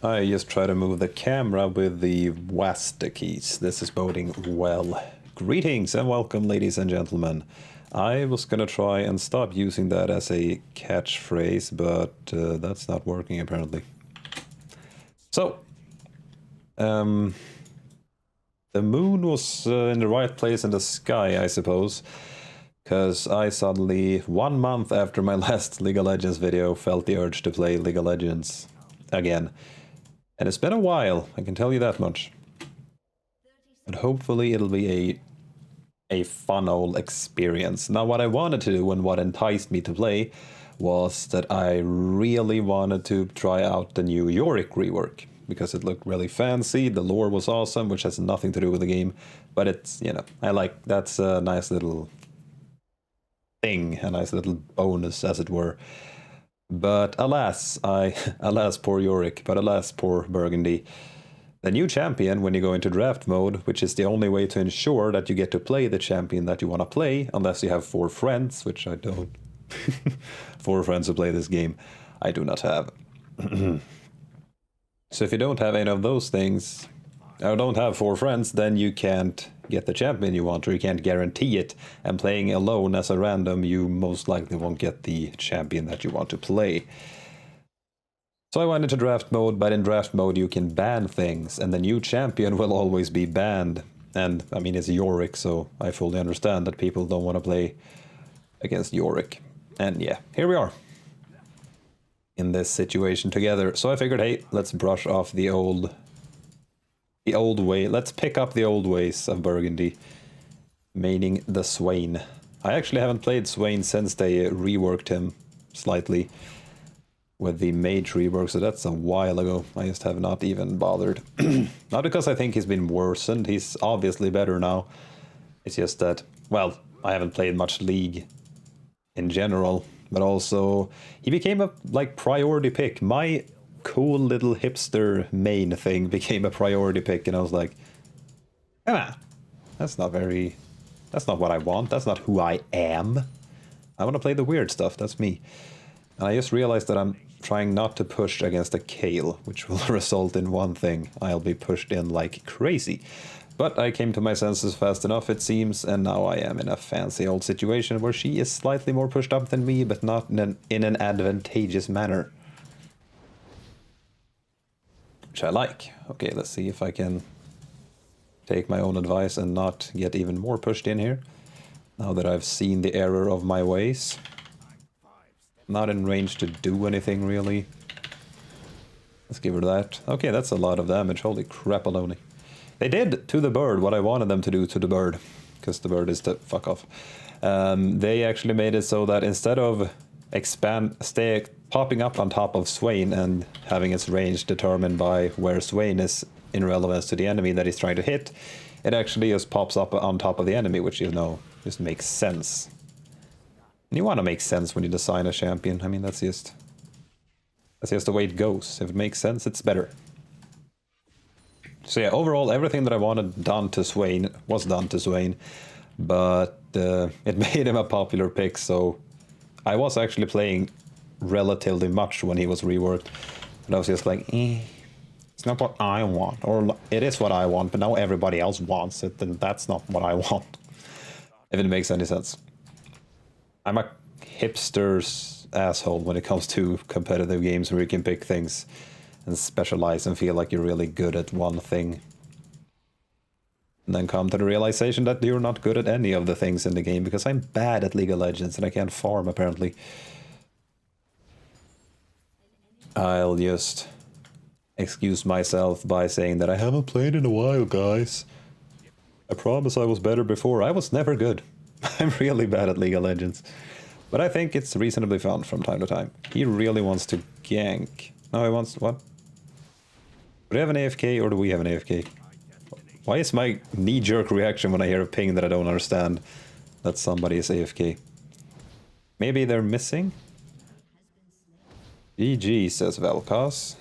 I just try to move the camera with the WASD keys. This is boding well. Greetings and welcome, ladies and gentlemen. I was gonna try and stop using that as a catchphrase, but that's not working apparently. So, the moon was in the right place in the sky, I suppose, because I suddenly, 1 month after my last League of Legends video, felt the urge to play League of Legends again. And it's been a while, I can tell you that much. But hopefully it'll be a fun old experience. Now what I wanted to do and what enticed me to play was that I really wanted to try out the new Yorick rework. Because it looked really fancy, the lore was awesome, which has nothing to do with the game. But it's, you know, I like, that's a nice little thing, a nice little bonus as it were. But alas, alas poor Yorick, but alas poor Burgundy. The new champion, when you go into draft mode, which is the only way to ensure that you get to play the champion that you want to play, unless you have 4 friends, which I don't. 4 friends who play this game, I do not have. So if you don't have any of those things, or don't have 4 friends, then you can't get the champion you want, or you can't guarantee it. And playing alone as a random, you most likely won't get the champion that you want to play. So I went into draft mode, but in draft mode you can ban things, and the new champion will always be banned. And, I mean, it's Yorick, so I fully understand that people don't want to play against Yorick. And yeah, here we are. In this situation together. So I figured, hey, let's brush off the old way. Let's pick up the old ways of Burgundy, meaning the Swain. I actually haven't played Swain since they reworked him slightly with the mage rework, so that's a while ago. I just have not even bothered. Not because I think he's been worsened, he's obviously better now. It's just that, well, I haven't played much League in general, but also he became a, like, priority pick. My cool little hipster main thing became a priority pick, and I was like, come on, that's not what I want, that's not who I am. I want to play the weird stuff, that's me. And I just realized that I'm trying not to push against a Kale, which will result in one thing: I'll be pushed in like crazy. But I came to my senses fast enough, it seems, and now I am in a fancy old situation where she is slightly more pushed up than me, but not in an advantageous manner. Which I like. Okay, let's see if I can take my own advice and not get even more pushed in here. Now that I've seen the error of my ways. Not in range to do anything, really. Let's give her that. Okay, that's a lot of damage. Holy crap-a-loni. They did to the bird what I wanted them to do to the bird. Because the bird is to fuck off. They actually made it so that instead of popping up on top of Swain and having its range determined by where Swain is in relevance to the enemy that he's trying to hit, it actually just pops up on top of the enemy, which, you know, just makes sense. And you want to make sense when you design a champion. I mean, that's just the way it goes. If it makes sense, it's better. So yeah, overall, everything that I wanted done to Swain was done to Swain, but it made him a popular pick, so I was actually playing relatively much when he was reworked, and I was just like, it's not what I want, or it is what I want, but now everybody else wants it, and that's not what I want. If it makes any sense. I'm a hipster's asshole when it comes to competitive games where you can pick things and specialize and feel like you're really good at one thing. And then come to the realization that you're not good at any of the things in the game, because I'm bad at League of Legends and I can't farm, apparently. I'll just excuse myself by saying that I haven't played in a while, guys. I promise I was better before. I was never good. I'm really bad at League of Legends. But I think it's reasonably fun from time to time. He really wants to gank. No, he wants... what? Do we have an AFK or do we have an AFK? Why is my knee-jerk reaction when I hear a ping that I don't understand that somebody is AFK? Maybe they're missing? GG, says Vel'Koz.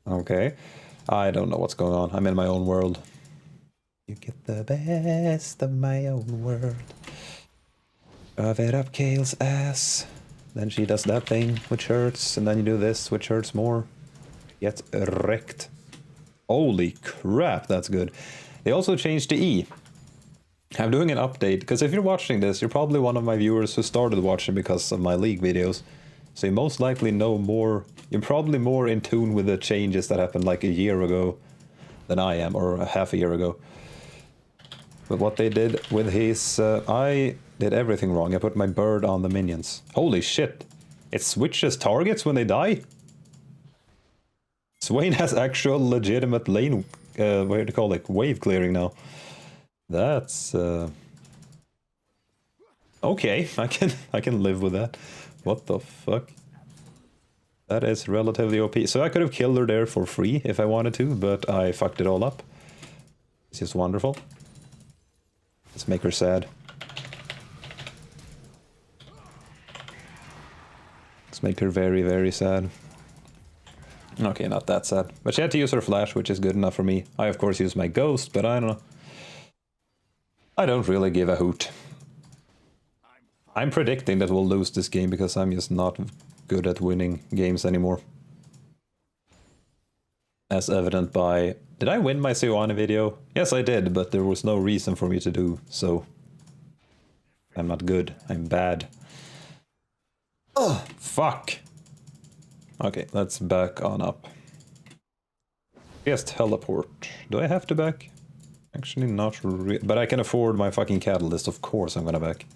Okay. I don't know what's going on. I'm in my own world. You get the best of my own world. Shove it up Kale's ass. Then she does that thing, which hurts, and then you do this, which hurts more. Get wrecked. Holy crap, that's good. They also changed the E. I'm doing an update, because if you're watching this, you're probably one of my viewers who started watching because of my League videos. So you most likely know more, you're probably more in tune with the changes that happened like a year ago than I am, or a half a year ago. But what they did with his, I did everything wrong. I put my bird on the minions. Holy shit. It switches targets when they die? Swain has actual legitimate lane, what do you call it, wave clearing now. That's okay. I can live with that. What the fuck? That is relatively OP. So I could have killed her there for free if I wanted to, but I fucked it all up. It's just wonderful. Let's make her sad. Let's make her very, very sad. Okay, not that sad. But she had to use her flash, which is good enough for me. I of course use my ghost, but I don't know. I don't really give a hoot. I'm predicting that we'll lose this game because I'm just not good at winning games anymore. As evident by... Did I win my Swain video? Yes, I did, but there was no reason for me to do so. I'm not good. I'm bad. Ugh, fuck! Okay, let's back on up. Yes, teleport. Do I have to back? Actually, not really. But I can afford my fucking catalyst. Of course I'm gonna back.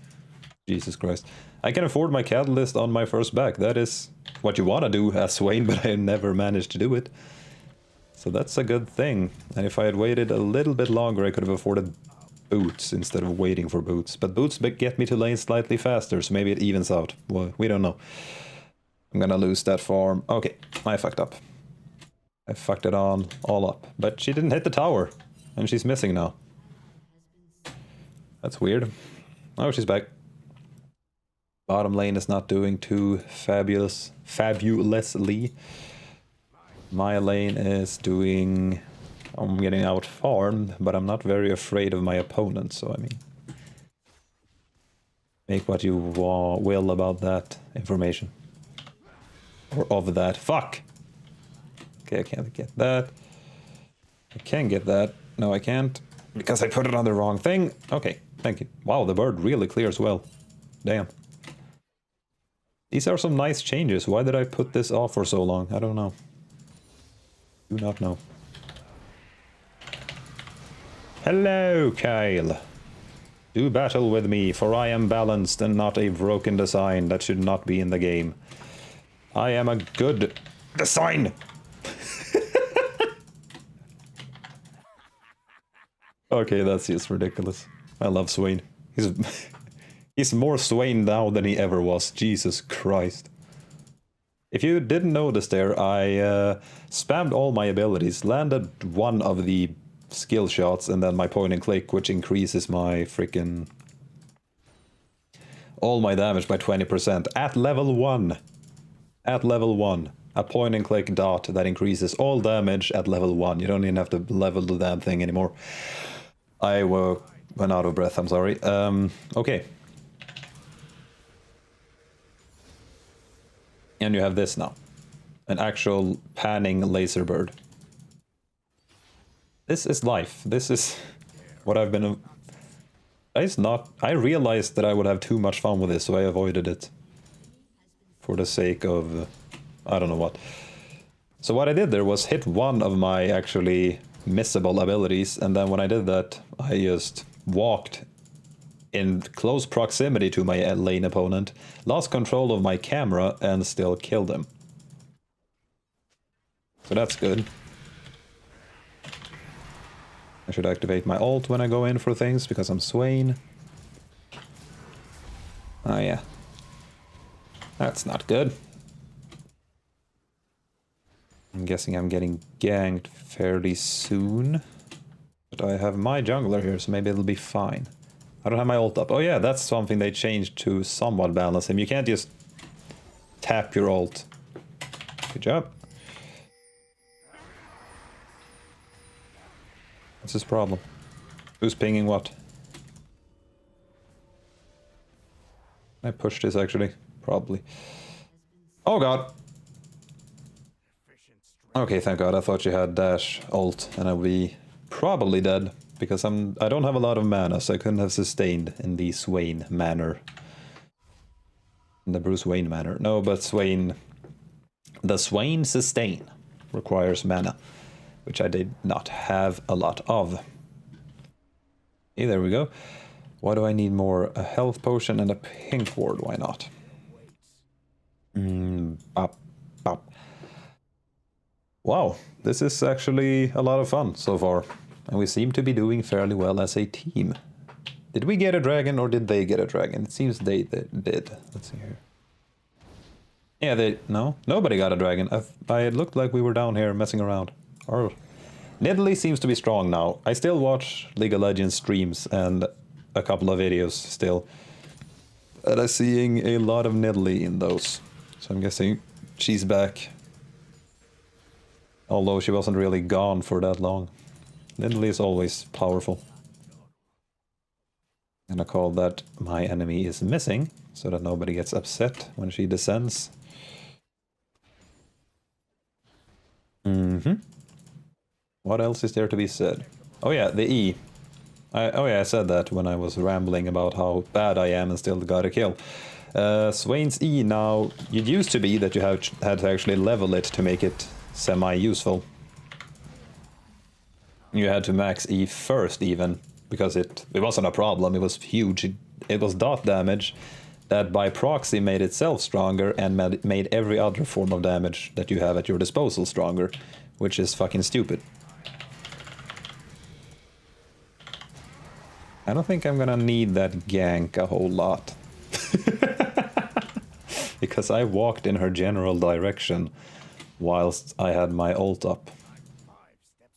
Jesus Christ. I can afford my catalyst on my first back. That is what you want to do as Swain, but I never managed to do it. So that's a good thing. And if I had waited a little bit longer, I could have afforded boots instead of waiting for boots. But boots get me to lane slightly faster, so maybe it evens out. Well, we don't know. I'm gonna lose that farm. Okay, I fucked up. I fucked it on all up. But she didn't hit the tower. And she's missing now. That's weird. Oh, she's back. Bottom lane is not doing too fabulously. My lane is doing... I'm getting out farmed, but I'm not very afraid of my opponent, so I mean... Make what you will about that information. Or of that. Fuck! Okay, I can't get that. I can get that. No, I can't. Because I put it on the wrong thing. Okay, thank you. Wow, the bird really clears well. Damn. These are some nice changes. Why did I put this off for so long? I don't know. Do not know. Hello, Kyle. Do battle with me, for I am balanced and not a broken design that should not be in the game. I am a good design! Okay, that's just ridiculous. I love Swain. He's more Swain now than he ever was. Jesus Christ. If you didn't notice there, I spammed all my abilities, landed one of the skill shots, and then my point and click, which increases my freaking... all my damage by 20% at level 1. At level 1. A point and click dot that increases all damage at level 1. You don't even have to level the damn thing anymore. I went out of breath, I'm sorry. Okay. And you have this now. An actual panning laser bird. This is life. This is what I've been... It's not... I realized that I would have too much fun with this, so I avoided it. For the sake of... I don't know what. So what I did there was hit one of my actually missable abilities, and then when I did that, I just walked in close proximity to my lane opponent, lost control of my camera, and still killed him. So that's good. I should activate my ult when I go in for things, because I'm Swain. Oh yeah. That's not good. I'm guessing I'm getting ganked fairly soon. But I have my jungler here, so maybe it'll be fine. I don't have my ult up. Oh yeah, that's something they changed to somewhat balance him. You can't just tap your ult. Good job. What's his problem? Who's pinging what? I pushed this actually. Probably. Oh god. Okay, thank God. I thought you had dash ult, and I'd be probably dead because I don't have a lot of mana, so I couldn't have sustained in the Swain manner. In the Bruce Wayne manner. No, but Swain. The Swain sustain requires mana, which I did not have a lot of. Hey, there we go. Why do I need more? A health potion and a pink ward, why not? Bop, bop. Wow, this is actually a lot of fun so far. And we seem to be doing fairly well as a team. Did we get a dragon or did they get a dragon? It seems they did. Let's see here. Yeah, no, nobody got a dragon. It looked like we were down here messing around. Or Nidalee seems to be strong now. I still watch League of Legends streams and a couple of videos still. And I'm seeing a lot of Nidalee in those. So I'm guessing she's back. Although she wasn't really gone for that long. Nidalee is always powerful. And I call that my enemy is missing, so that nobody gets upset when she descends. What else is there to be said? Oh yeah, the E. I said that when I was rambling about how bad I am and still got a kill. Swain's E now, it used to be that you had to actually level it to make it semi-useful. You had to max E first even, because it wasn't a problem, it was huge. It was dot damage that by proxy made itself stronger and made every other form of damage that you have at your disposal stronger, which is fucking stupid. I don't think I'm gonna need that gank a whole lot. Because I walked in her general direction whilst I had my ult up.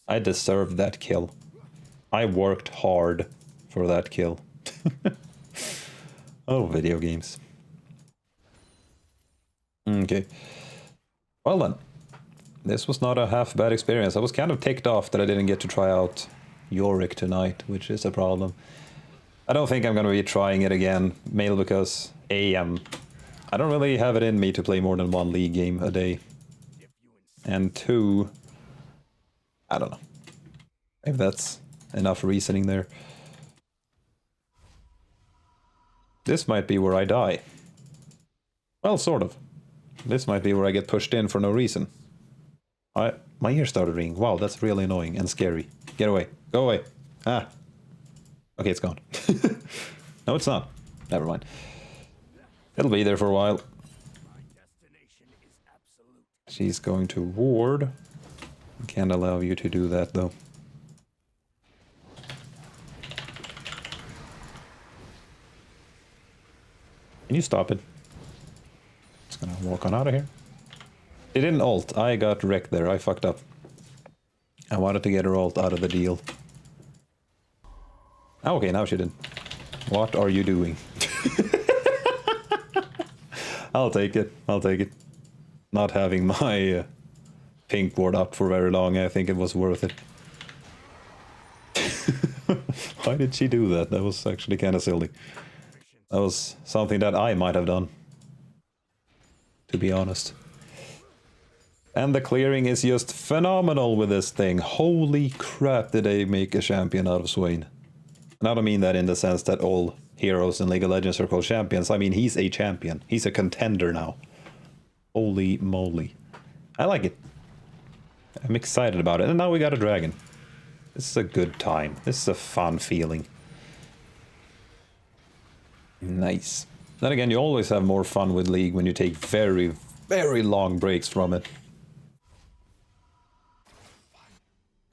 I deserved that kill. I worked hard for that kill. Oh, video games. Okay. Well then. This was not a half bad experience. I was kind of ticked off that I didn't get to try out Yorick tonight, which is a problem. I don't think I'm going to be trying it again, mainly because I don't really have it in me to play more than one league game a day. And 2, I don't know. Maybe that's enough reasoning there. This might be where I die. Well, sort of. This might be where I get pushed in for no reason. My ear started ringing. Wow, that's really annoying and scary. Get away. Go away. Ah. Okay, it's gone. No, it's not. Never mind. It'll be there for a while. She's going to ward. Can't allow you to do that, though. Can you stop it? Just gonna walk on out of here. It didn't ult. I got wrecked there. I fucked up. I wanted to get her ult out of the deal. Oh, okay, now she did. What are you doing? I'll take it. I'll take it. Not having my pink ward up for very long, I think it was worth it. Why did she do that? That was actually kind of silly. That was something that I might have done, to be honest. And the clearing is just phenomenal with this thing. Holy crap, did they make a champion out of Swain. And I don't mean that in the sense that all heroes in League of Legends are called champions. I mean, he's a champion. He's a contender now. Holy moly. I like it. I'm excited about it. And now we got a dragon. This is a good time. This is a fun feeling. Nice. Then again, you always have more fun with League when you take very, very long breaks from it.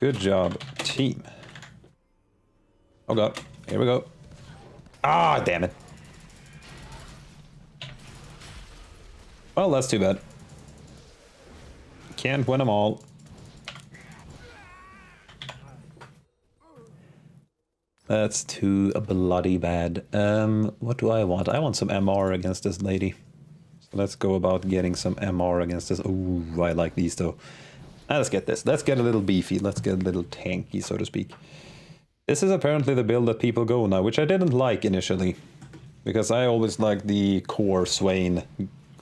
Good job, team. Oh god, here we go. Ah, damn it. Well, that's too bad. Can't win them all. That's too bloody bad. What do I want? I want some MR against this lady. So let's go about getting some MR against this. Ooh, I like these though. Let's get this. Let's get a little beefy. Let's get a little tanky, so to speak. This is apparently the build that people go now, which I didn't like initially. Because I always liked the core Swain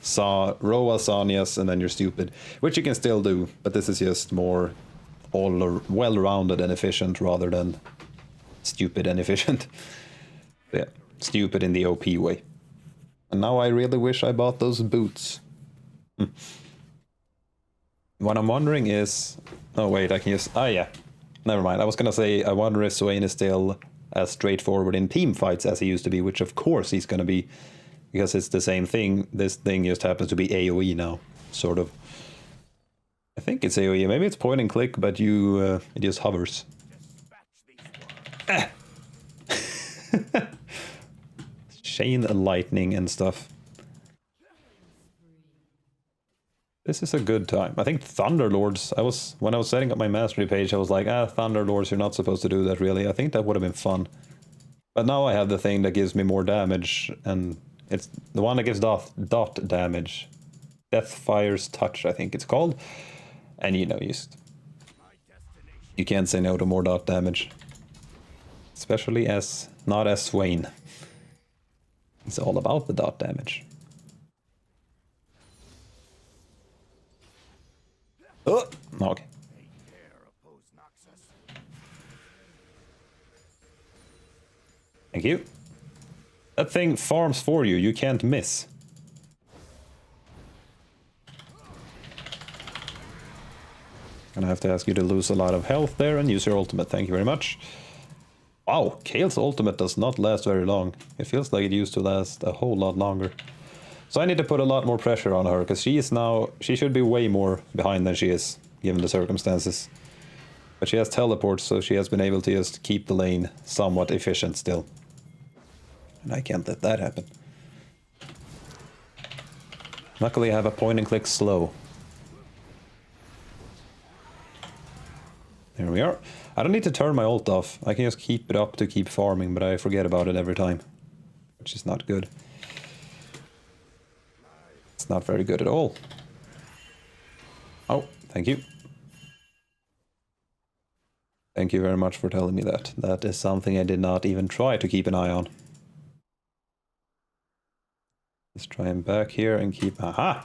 Roa Sanyas, and then you're stupid. Which you can still do, but this is just more well-rounded and efficient rather than stupid and efficient. Yeah, stupid in the OP way. And now I really wish I bought those boots. What I'm wondering is... Oh wait, I can just... Ah yeah, never mind. I was gonna say, I wonder if Swain is still as straightforward in team fights as he used to be, which of course he's gonna be, because it's the same thing. This thing just happens to be AoE now, sort of. I think it's AoE, maybe it's point and click, but it just hovers. Ah! Chain lightning and stuff. This is a good time. I think Thunderlords, when I was setting up my mastery page, I was like, Thunderlords, you're not supposed to do that really. I think that would have been fun. But now I have the thing that gives me more damage, and it's the one that gives dot damage. Deathfire's Touch, I think it's called. And you know, you can't say no to more dot damage. Especially not as Swain. It's all about the dot damage. Oh, okay. Thank you. That thing farms for you, you can't miss. Gonna have to ask you to lose a lot of health there and use your ultimate, thank you very much. Wow, Kale's ultimate does not last very long. It feels like it used to last a whole lot longer. So I need to put a lot more pressure on her, because she should be way more behind than she is, given the circumstances. But she has teleports, so she has been able to just keep the lane somewhat efficient still. And I can't let that happen. Luckily I have a point and click slow. There we are. I don't need to turn my ult off. I can just keep it up to keep farming, but I forget about it every time. Which is not good. It's not very good at all. Oh, thank you. Thank you very much for telling me that. That is something I did not even try to keep an eye on. Let's try him back here and keep... Aha!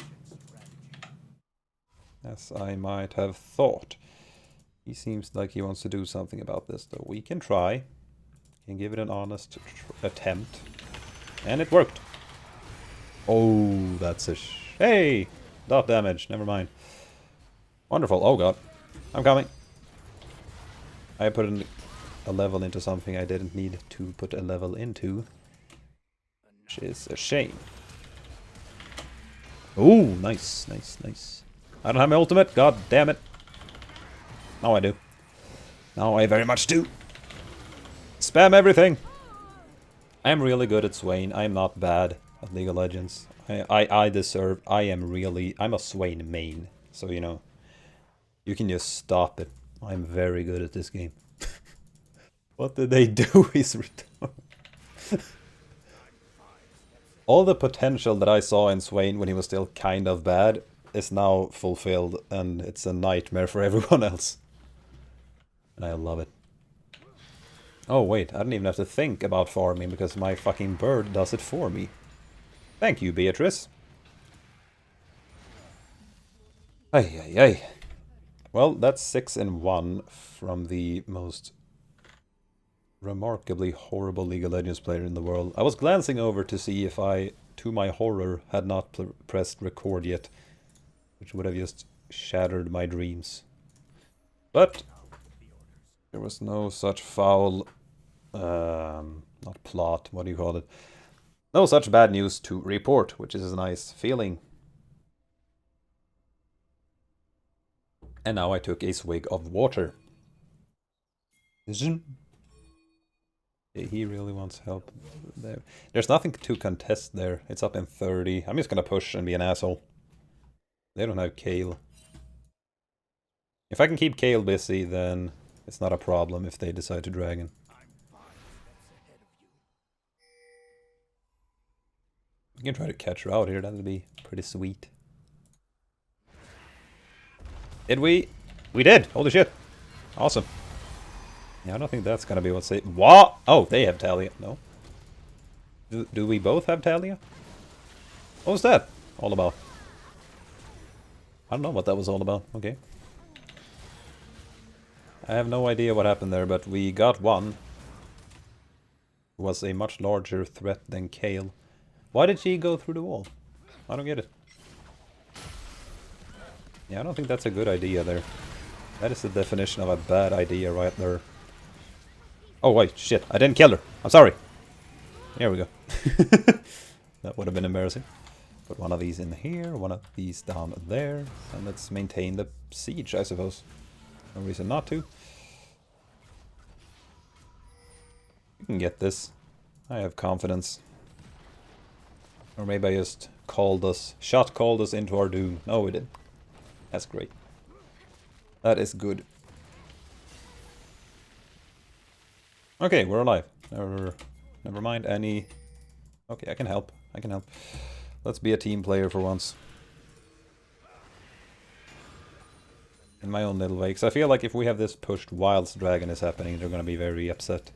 As I might have thought. He seems like he wants to do something about this, though. We can try. Can give it an honest attempt. And it worked. Oh, that's a hey! Dot damage, never mind. Wonderful, oh god. I'm coming. I put a level into something I didn't need to put a level into. Which is a shame. Oh, nice, nice, nice. I don't have my ultimate, god damn it. Now I do. Now I very much do. Spam everything! I'm really good at Swain. I'm not bad at League of Legends. I deserve... I'm a Swain main. So, you know. You can just stop it. I'm very good at this game. What did they do is return. All the potential that I saw in Swain when he was still kind of bad is now fulfilled, and it's a nightmare for everyone else. And I love it. Oh wait, I don't even have to think about farming because my fucking bird does it for me. Thank you, Beatrice. Ay, ay, ay. Well, that's 6-1 from the most remarkably horrible League of Legends player in the world. I was glancing over to see if I, to my horror, had not pressed record yet, which would have just shattered my dreams. But there was no such foul, not plot, what do you call it? No such bad news to report, which is a nice feeling. And now I took a swig of water. He really wants help there. There's nothing to contest there. It's up in 30. I'm just gonna push and be an asshole. They don't have Kale. If I can keep Kale busy, then it's not a problem if they decide to dragon. We can try to catch her out here, that'll be pretty sweet. Did we? We did! Holy shit! Awesome. Yeah, I don't think that's gonna be what's it. What? Oh, they have Talia. No. Do we both have Talia? What was that? all about? I don't know what that was all about. Okay. I have no idea what happened there, but we got one. It was a much larger threat than Kale. Why did she go through the wall? I don't get it. Yeah, I don't think that's a good idea there. That is the definition of a bad idea right there. Oh wait, shit, I didn't kill her. I'm sorry. Here we go. That would have been embarrassing. Put one of these in here, one of these down there, and let's maintain the siege, I suppose. No reason not to. You can get this. I have confidence. Or maybe I just shot called us into our doom. No, we didn't. That's great. That is good. Okay, we're alive. Never mind any... Okay, I can help. I can help. Let's be a team player for once. In my own little way. Because I feel like if we have this pushed whilst Dragon is happening, they're going to be very upset.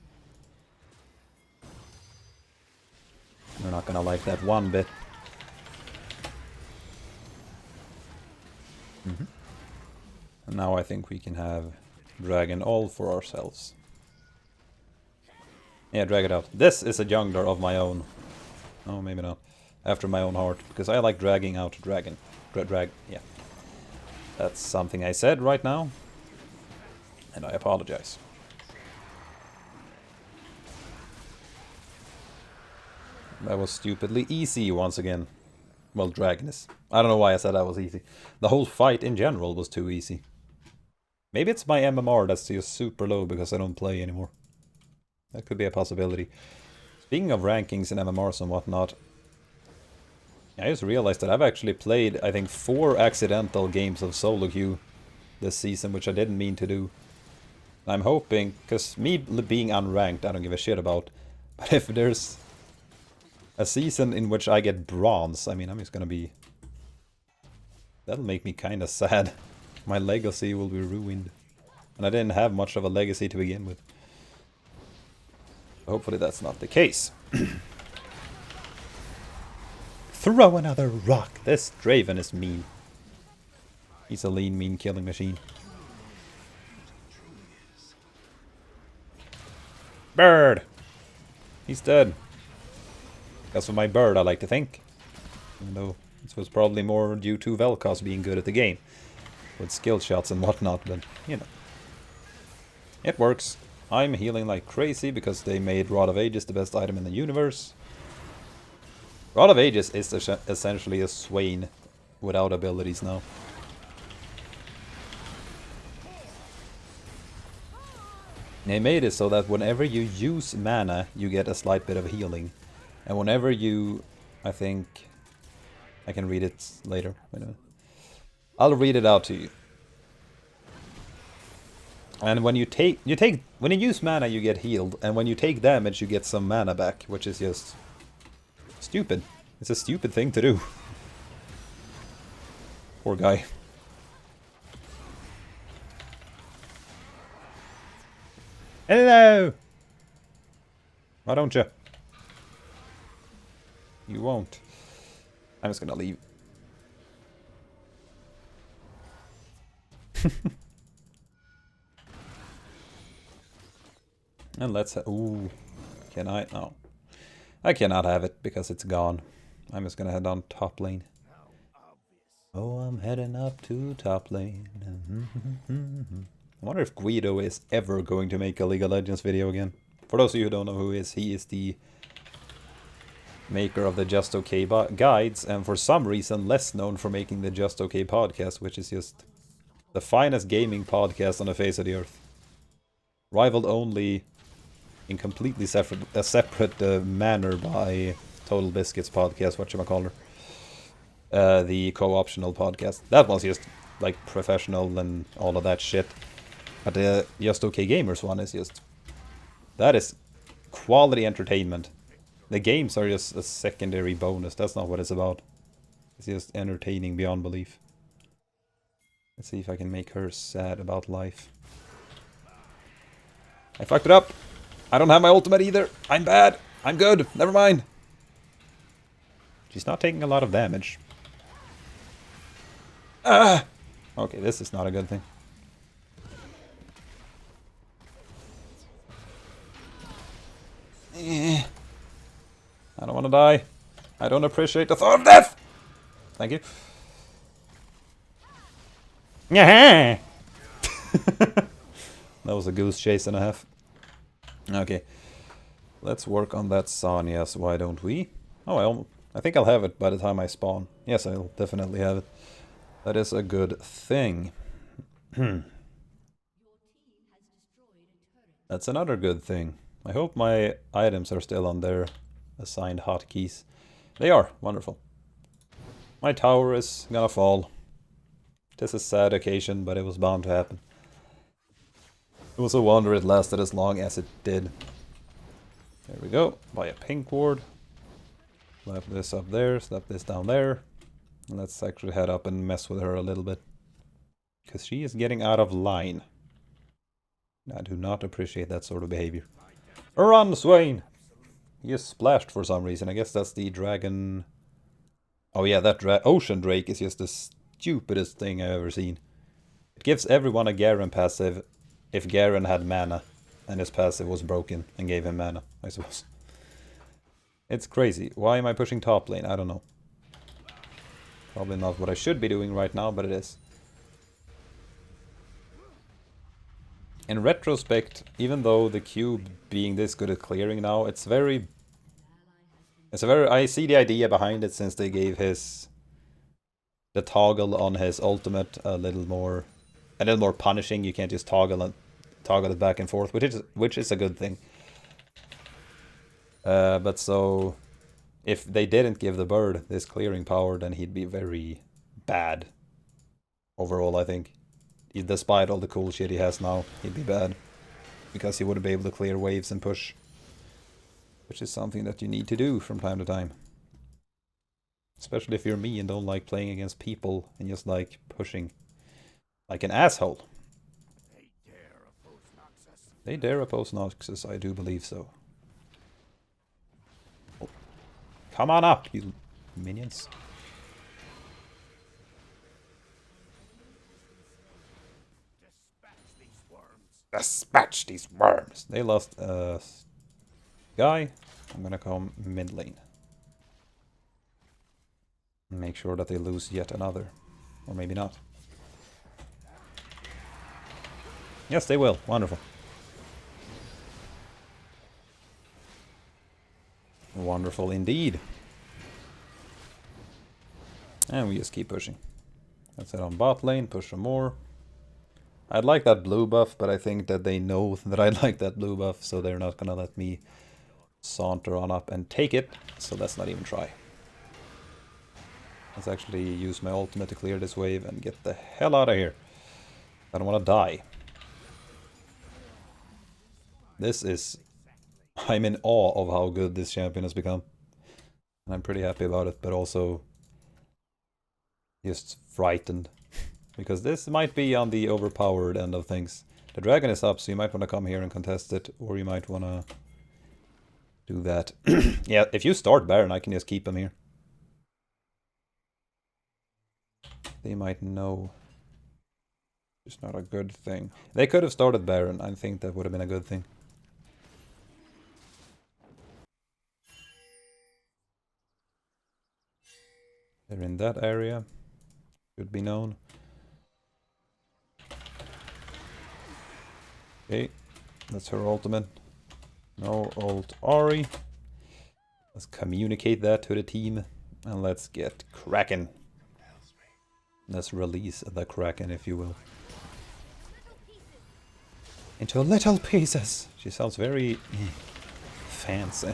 They're not going to like that one bit. And now I think we can have Dragon all for ourselves. Yeah, drag it out. This is a jungler of my own. Oh, maybe not. After my own heart. Because I like dragging out Dragon. Yeah. That's something I said right now. And I apologize. That was stupidly easy once again. Well, Dragon is... I don't know why I said that was easy. The whole fight in general was too easy. Maybe it's my MMR that's just super low because I don't play anymore. That could be a possibility. Speaking of rankings and MMRs and whatnot, I just realized that I've actually played, I think, 4 accidental games of solo queue this season, which I didn't mean to do. I'm hoping, because me being unranked, I don't give a shit about. But if there's a season in which I get bronze, I mean, I'm just gonna be... That'll make me kinda sad. My legacy will be ruined. And I didn't have much of a legacy to begin with. Hopefully that's not the case. Throw another rock! This Draven is mean. He's a lean, mean killing machine. Bird! He's dead. Because of my bird, I like to think. Even though this was probably more due to Vel'Koz being good at the game. With skill shots and whatnot, but, you know. It works. I'm healing like crazy because they made Rod of Ages the best item in the universe. Rod of Ages is essentially a Swain without abilities now. They made it so that whenever you use mana, you get a slight bit of healing. And whenever you... I think... I can read it later. Wait a minute. I'll read it out to you. And when you when you use mana, you get healed, and when you take damage, you get some mana back, which is just stupid. It's a stupid thing to do. Poor guy. Hello. Why don't you? You won't. I'm just gonna leave. And let's... Ooh. Can I? No. I cannot have it because it's gone. I'm just gonna head on top lane. Oh, I'm heading up to top lane. I wonder if Guido is ever going to make a League of Legends video again. For those of you who don't know who he is the maker of the Just Okay guides, and for some reason less known for making the Just Okay podcast, which is just the finest gaming podcast on the face of the earth. Rivaled only in completely separate manner by Total Biscuits podcast, whatchamacallit. The co-optional podcast. That was just like professional and all of that shit. But the Just Okay Gamers one is just... That is quality entertainment. The games are just a secondary bonus. That's not what it's about. It's just entertaining beyond belief. Let's see if I can make her sad about life. I fucked it up. I don't have my ultimate either. I'm bad. I'm good. Never mind. She's not taking a lot of damage. Ah! Okay, this is not a good thing. I don't want to die. I don't appreciate the thought of death! Thank you. Yeah. That was a goose chase and a half. Okay. Let's work on that Sanyas, why don't we? Oh, I think I'll have it by the time I spawn. Yes, I'll definitely have it. That is a good thing. That's another good thing. I hope my items are still on their assigned hotkeys. They are. Wonderful. My tower is gonna fall. It is a sad occasion, but it was bound to happen. It was a wonder it lasted as long as it did. There we go. Buy a pink ward. Slap this up there, slap this down there. And let's actually head up and mess with her a little bit. Because she is getting out of line. I do not appreciate that sort of behavior. Run, Swain! He is splashed for some reason. I guess that's the dragon... Oh yeah, that ocean drake is just the stupidest thing I've ever seen. It gives everyone a Garen passive if Garen had mana and his passive was broken and gave him mana, I suppose. It's crazy. Why am I pushing top lane? I don't know. Probably not what I should be doing right now, but it is. In retrospect, even though the cube being this good at clearing now, I see the idea behind it since they gave the toggle on his ultimate a little more punishing. You can't just toggle it back and forth, which is a good thing. But so if they didn't give the bird this clearing power, then he'd be very bad. Overall, I think. Despite all the cool shit he has now, he'd be bad. Because he wouldn't be able to clear waves and push. Which is something that you need to do from time to time. Especially if you're me and don't like playing against people and just like pushing. Like an asshole. They dare oppose Noxus, I do believe so. Oh. Come on up, you minions. Dispatch these worms. They lost a guy. I'm gonna come mid lane. Make sure that they lose yet another. Or maybe not. Yes, they will. Wonderful. Wonderful indeed. And we just keep pushing. Let's head on bot lane, push some more. I'd like that blue buff, but I think that they know that I'd like that blue buff, so they're not gonna let me saunter on up and take it, so let's not even try. Let's actually use my ultimate to clear this wave and get the hell out of here. I don't want to die. I'm in awe of how good this champion has become. And I'm pretty happy about it, but also just frightened. Because this might be on the overpowered end of things. The dragon is up, so you might want to come here and contest it, or you might want to do that. Yeah, if you start Baron, I can just keep him here. They might know. It's not a good thing. They could have started Baron. I think that would have been a good thing. They're in that area. Should be known. Okay, that's her ultimate. No ult Ari. Let's communicate that to the team. And let's get cracking. Let's release the Kraken, if you will. Into little pieces. She sounds very fancy.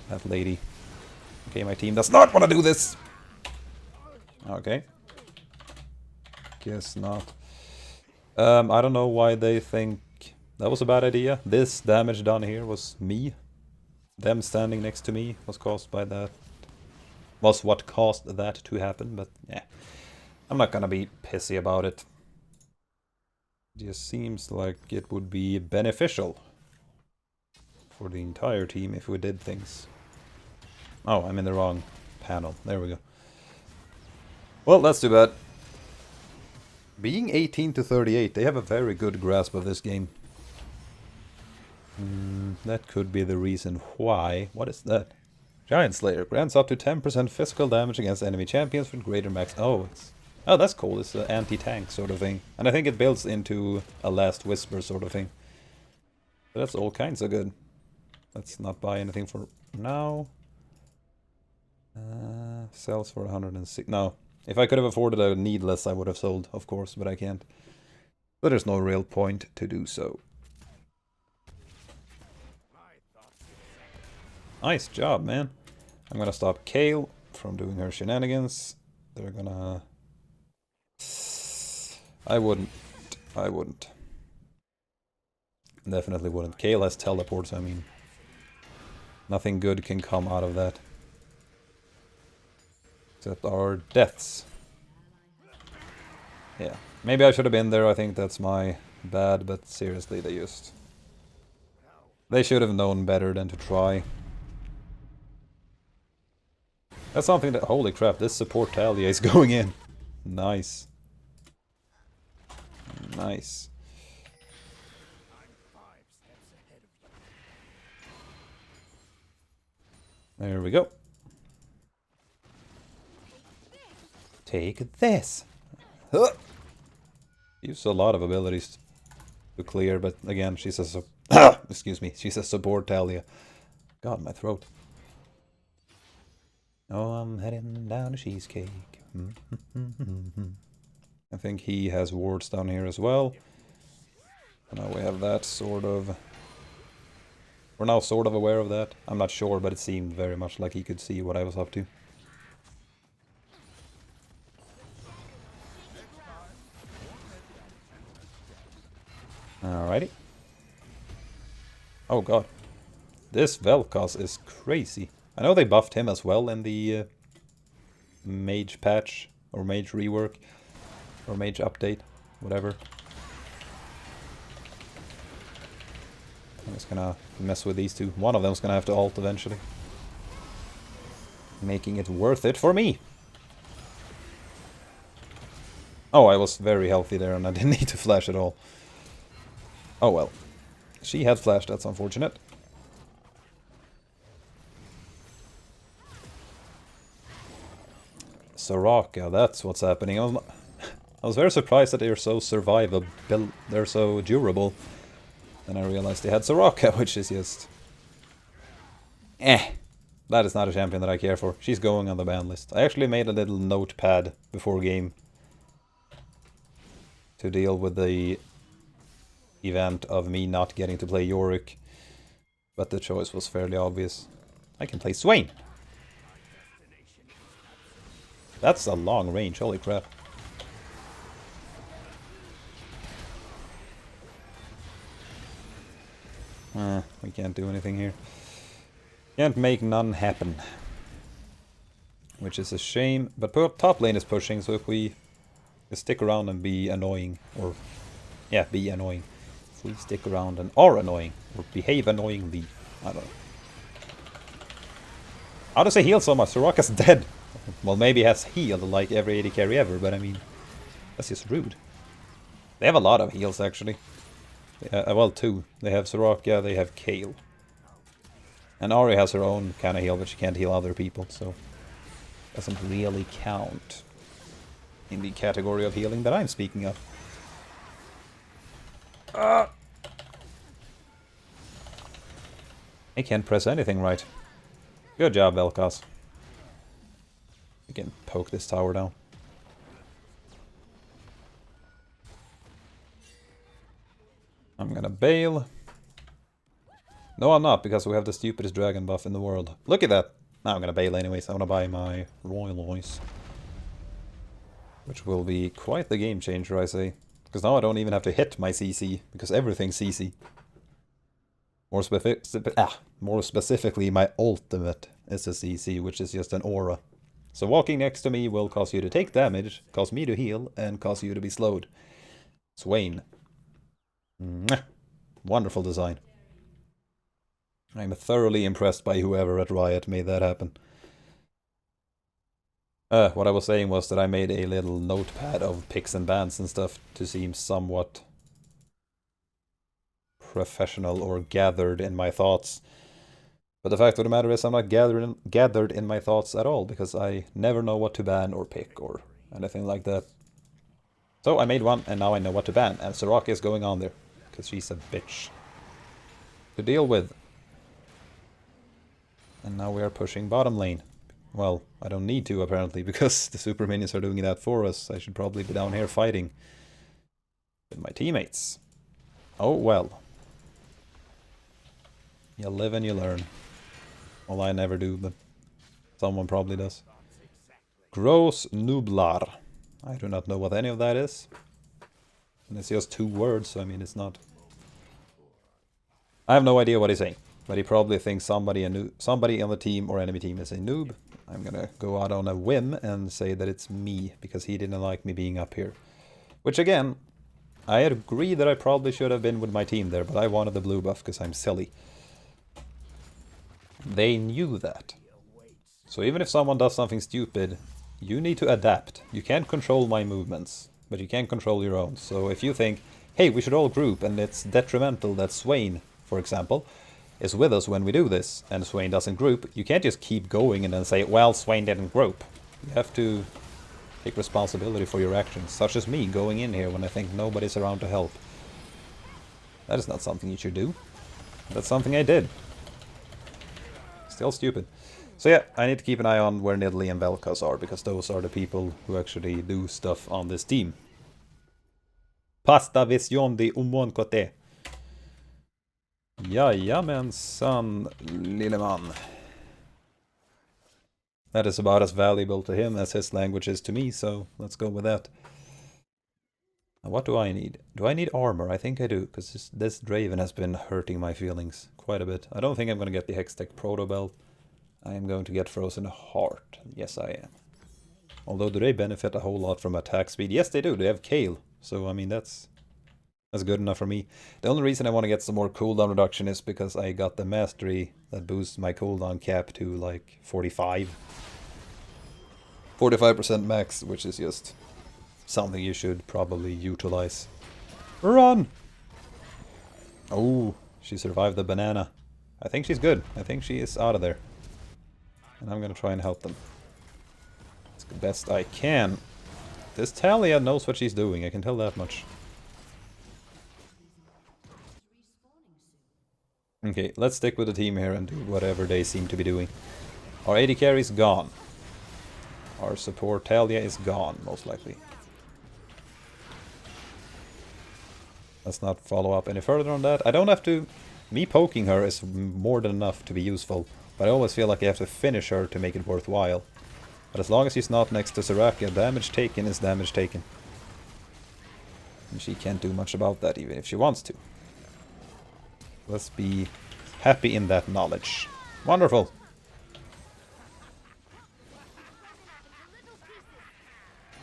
That lady. Okay, my team does not want to do this. Okay. Guess not. I don't know why they think that was a bad idea. This damage done here was me. Them standing next to me was caused by that. Was what caused that to happen, but yeah. I'm not gonna be pissy about it. It just seems like it would be beneficial for the entire team if we did things. Oh, I'm in the wrong panel. There we go. Well, that's too bad. Being 18 to 38, they have a very good grasp of this game. That could be the reason why. What is that? Giant Slayer grants up to 10% physical damage against enemy champions with greater max. Oh, that's cool. It's an anti-tank sort of thing. And I think it builds into a Last Whisper sort of thing. But that's all kinds of good. Let's not buy anything for now. Sells for 106. No. If I could have afforded a Needless, I would have sold, of course, but I can't. But there's no real point to do so. Nice job, man. I'm gonna stop Kale from doing her shenanigans. They're gonna... I wouldn't. Definitely wouldn't. Kale has teleports, I mean... Nothing good can come out of that. Except our deaths. Yeah. Maybe I should have been there, I think that's my bad, but seriously, they should have known better than to try. That's something that... Holy crap, this support Talia is going in. Nice. Nice. There we go. Take this. Huh. Use a lot of abilities to clear, but again, she's a excuse me, she's a support Talia. God, my throat. Oh, I'm heading down to Cheesecake. I think he has wards down here as well. So now we have that sort of... We're now sort of aware of that. I'm not sure, but it seemed very much like he could see what I was up to. Alrighty. Oh god. This Vel'Koz is crazy. I know they buffed him as well in the mage patch, or mage rework, or mage update, whatever. I'm just gonna mess with these two. One of them's gonna have to ult eventually. Making it worth it for me. Oh, I was very healthy there and I didn't need to flash at all. Oh well. She had flash, that's unfortunate. Soraka, that's what's happening. I was very surprised that they're so survivable, they're so durable. Then I realized they had Soraka, which is just... That is not a champion that I care for. She's going on the ban list. I actually made a little notepad before game to deal with the event of me not getting to play Yorick. But the choice was fairly obvious. I can play Swain. That's a long range, holy crap. We can't do anything here. Can't make none happen. Which is a shame, but top lane is pushing, so if we stick around and be annoying, or... Yeah, be annoying. If we stick around and are annoying, or behave annoyingly, I don't know. How does he heal so much? Soraka's dead. Well, maybe he has healed like every AD carry ever, but I mean, that's just rude. They have a lot of heals, actually. Well, two. They have Soraka, they have Kale. And Ahri has her own kind of heal, but she can't heal other people, so... Doesn't really count in the category of healing that I'm speaking of. I can't press anything right. Good job, Vel'Koz. We can poke this tower down. I'm gonna bail. No, I'm not, because we have the stupidest dragon buff in the world. Look at that! Now I'm gonna bail anyways. I wanna buy my Royal Voice. Which will be quite the game changer, I say. Because now I don't even have to hit my CC, because everything's CC. More specifically, my ultimate is a CC, which is just an aura. So walking next to me will cause you to take damage, cause me to heal, and cause you to be slowed. Swain. Mwah. Wonderful design. I'm thoroughly impressed by whoever at Riot made that happen. What I was saying was that I made a little notepad of picks and bans and stuff to seem somewhat professional or gathered in my thoughts. But the fact of the matter is I'm not gathered in my thoughts at all, because I never know what to ban or pick or anything like that. So I made one, and now I know what to ban, and Soraka is going on there, because she's a bitch to deal with. And now we are pushing bottom lane. Well, I don't need to, apparently, because the super minions are doing that for us. I should probably be down here fighting with my teammates. Oh well. You live and you learn. Well, I never do, but someone probably does. Gross Nublar. I do not know what any of that is. And it's just 2 words, so I mean, it's not... I have no idea what he's saying, but he probably thinks somebody on the team or enemy team is a noob. I'm gonna go out on a whim and say that it's me, because he didn't like me being up here. Which again, I agree that I probably should have been with my team there, but I wanted the blue buff because I'm silly. They knew that. So even if someone does something stupid, you need to adapt. You can't control my movements, but you can control your own. So if you think, hey, we should all group, and it's detrimental that Swain, for example, is with us when we do this, and Swain doesn't group, you can't just keep going and then say, well, Swain didn't group. You have to take responsibility for your actions, such as me going in here when I think nobody's around to help. That is not something you should do. That's something I did. Still stupid. So yeah, I need to keep an eye on where Nidalee and Vel'Koz are, because those are the people who actually do stuff on this team. Pasta vision de umon kote. Jajamensan, lille man. That is about as valuable to him as his language is to me, so let's go with that. Now, what do I need? Do I need armor? I think I do, because this Draven has been hurting my feelings quite a bit. I don't think I'm going to get the Hextech Proto Belt. I am going to get Frozen Heart. Yes, I am. Although, do they benefit a whole lot from attack speed? Yes, they do. They have Kale. So, I mean, that's good enough for me. The only reason I want to get some more cooldown reduction is because I got the Mastery that boosts my cooldown cap to, like, 45. 45% max, which is just something you should probably utilize. Run! Oh, she survived the banana. I think she's good. I think she is out of there. And I'm gonna try and help them as best I can. This Talia knows what she's doing, I can tell that much. Okay, let's stick with the team here and do whatever they seem to be doing. Our AD carry's gone. Our support Talia is gone, most likely. Let's not follow up any further on that. I don't have to... Me poking her is more than enough to be useful. But I always feel like I have to finish her to make it worthwhile. But as long as she's not next to Soraka, damage taken is damage taken. And she can't do much about that, even if she wants to. Let's be happy in that knowledge. Wonderful!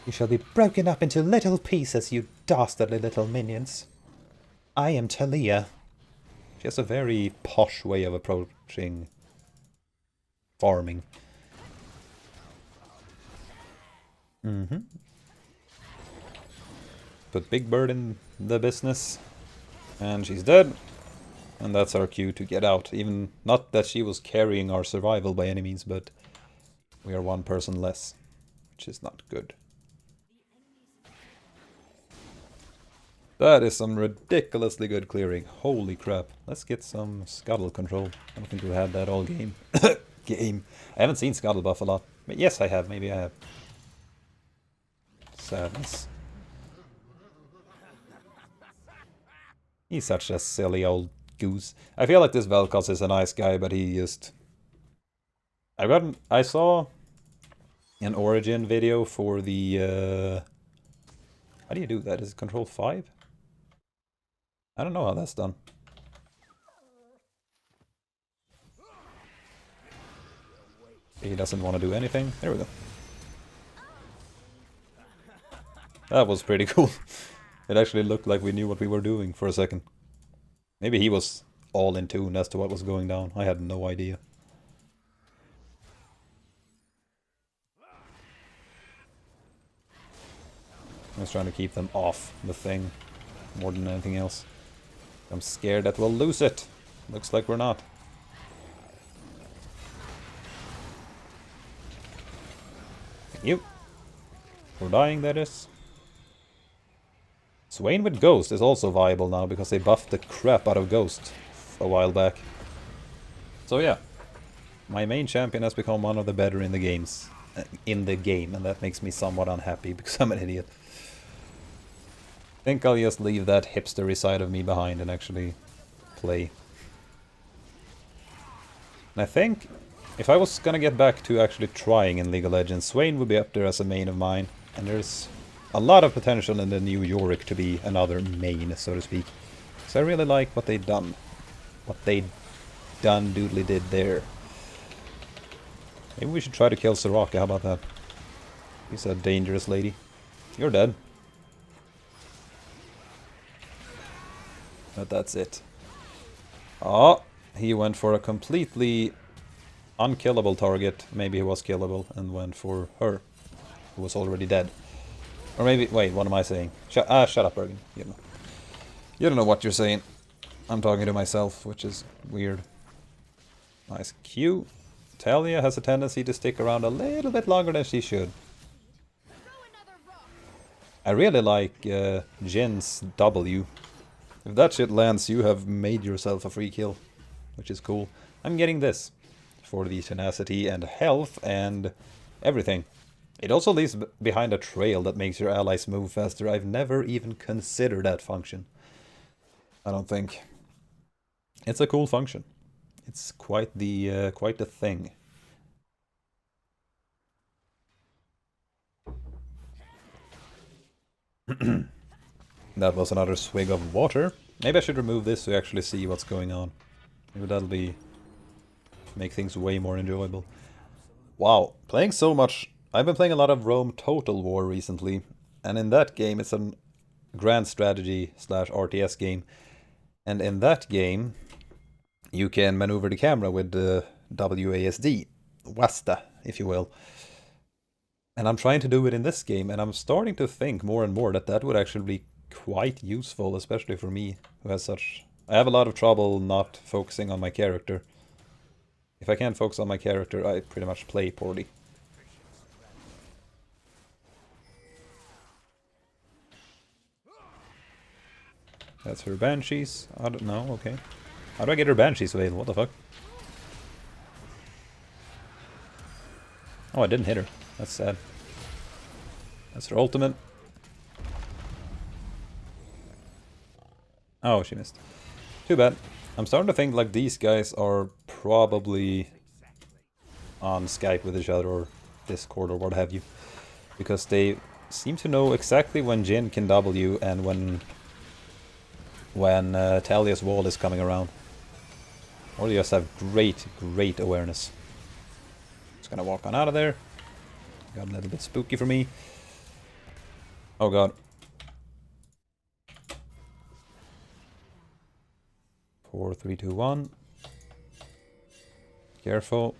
You shall be broken up into little pieces, you dastardly little minions. I am Talia. She has a very posh way of approaching farming. Put Big Bird in the business. And she's dead. And that's our cue to get out. Even not that she was carrying our survival by any means, but we are 1 person less, which is not good. That is some ridiculously good clearing. Holy crap. Let's get some Scuttle control. I don't think we've had that all game. I haven't seen Scuttle buff a lot. But yes, I have. Maybe I have. Sadness. He's such a silly old goose. I feel like this Vel'Koz is a nice guy, but he just... I saw an origin video for the... How do you do that? Is it control 5? I don't know how that's done. He doesn't want to do anything. There we go. That was pretty cool. It actually looked like we knew what we were doing for a second. Maybe he was all in tune as to what was going down. I had no idea. I'm just trying to keep them off the thing more than anything else. I'm scared that we'll lose it. Looks like we're not. Thank you. We're dying, that is. Swain with Ghost is also viable now because they buffed the crap out of Ghost a while back. So yeah, my main champion has become one of the better in the games. In the game, and that makes me somewhat unhappy because I'm an idiot. I think I'll just leave that hipstery side of me behind and actually play. And I think if I was gonna get back to actually trying in League of Legends, Swain would be up there as a main of mine, and there's a lot of potential in the new Yorick to be another main, so to speak. So I really like what they done. What they done doodly did there. Maybe we should try to kill Soraka, how about that? He's a dangerous lady. You're dead. But that's it. Oh, he went for a completely unkillable target. Maybe he was killable and went for her, who was already dead. Or maybe, wait, what am I saying? Shut up, Burgundy. You don't know what you're saying. I'm talking to myself, which is weird. Nice Q. Talia has a tendency to stick around a little bit longer than she should. I really like Jin's W. If that shit lands, you have made yourself a free kill, which is cool. I'm getting this for the tenacity and health and everything. It also leaves behind a trail that makes your allies move faster. I've never even considered that function. I don't think. It's a cool function. It's quite the thing. That was another swig of water. Maybe I should remove this to actually see what's going on. Maybe that'll make things way more enjoyable. Wow, playing so much. I've been playing a lot of Rome Total War recently, and in that game it's a grand strategy / RTS game. And in that game you can maneuver the camera with the WASD, WASD, if you will. And I'm trying to do it in this game, and I'm starting to think more and more that that would actually be quite useful, especially for me, who has such... I have a lot of trouble not focusing on my character. If I can't focus on my character, I pretty much play poorly. That's her Banshees. I don't know, okay. How do I get her Banshees available? What the fuck? Oh, I didn't hit her. That's sad. That's her ultimate. Oh, she missed. Too bad. I'm starting to think like these guys are probably on Skype with each other or Discord or what have you. Because they seem to know exactly when Jin can W and when Talia's wall is coming around. Or they just have great awareness. Just gonna walk on out of there. Got a little bit spooky for me. Oh god. Four, three, two, one. Careful.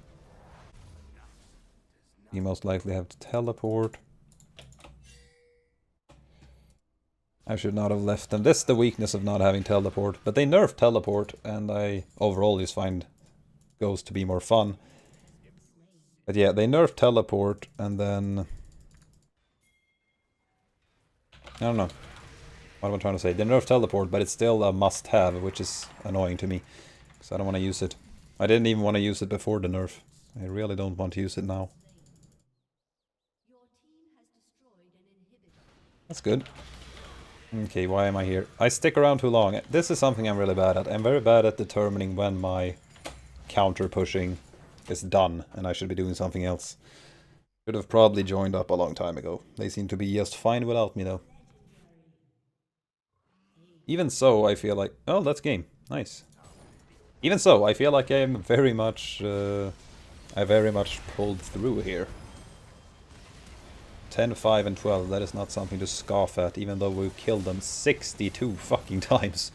You most likely have to teleport. I should not have left them. This is the weakness of not having teleport. But they nerfed teleport, and I overall just find Ghost to be more fun. But yeah, they nerfed teleport, and then... I don't know. What am I trying to say? They nerfed teleport, but it's still a must-have, which is annoying to me. Because I don't want to use it. I didn't even want to use it before the nerf. I really don't want to use it now. That's good. Okay, why am I here? I stick around too long. This is something I'm really bad at. I'm very bad at determining when my counter pushing is done and I should be doing something else. Should have probably joined up a long time ago. They seem to be just fine without me though. Even so, I feel like... Oh, that's game. Nice. Even so, I feel like I'm very much... I very much pulled through here. 10, 5, and 12, that is not something to scoff at, even though we killed them 62 fucking times.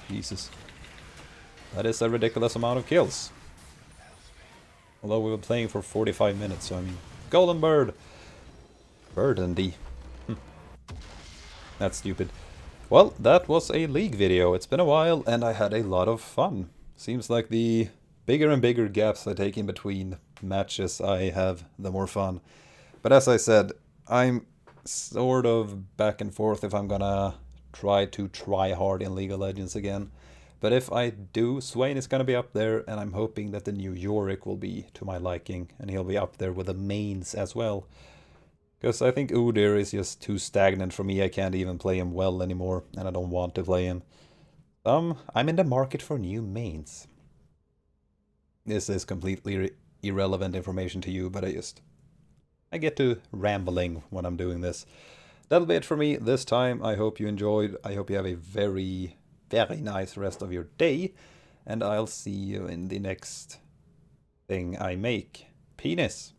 Jesus. That is a ridiculous amount of kills. Although we were playing for 45 minutes, so I mean... Golden Bird! Burgundy. That's stupid. Well, that was a League video. It's been a while and I had a lot of fun. Seems like the bigger and bigger gaps I take in between matches I have, the more fun. But as I said, I'm sort of back and forth if I'm gonna try hard in League of Legends again. But if I do, Swain is gonna be up there, and I'm hoping that the new Yorick will be to my liking, and he'll be up there with the mains as well. Because I think Udyr is just too stagnant for me. I can't even play him well anymore, and I don't want to play him. I'm in the market for new mains. This is completely irrelevant information to you, but I get to rambling when I'm doing this. That'll be it for me this time. I hope you enjoyed. I hope you have a very, very nice rest of your day. And I'll see you in the next thing I make. Penis.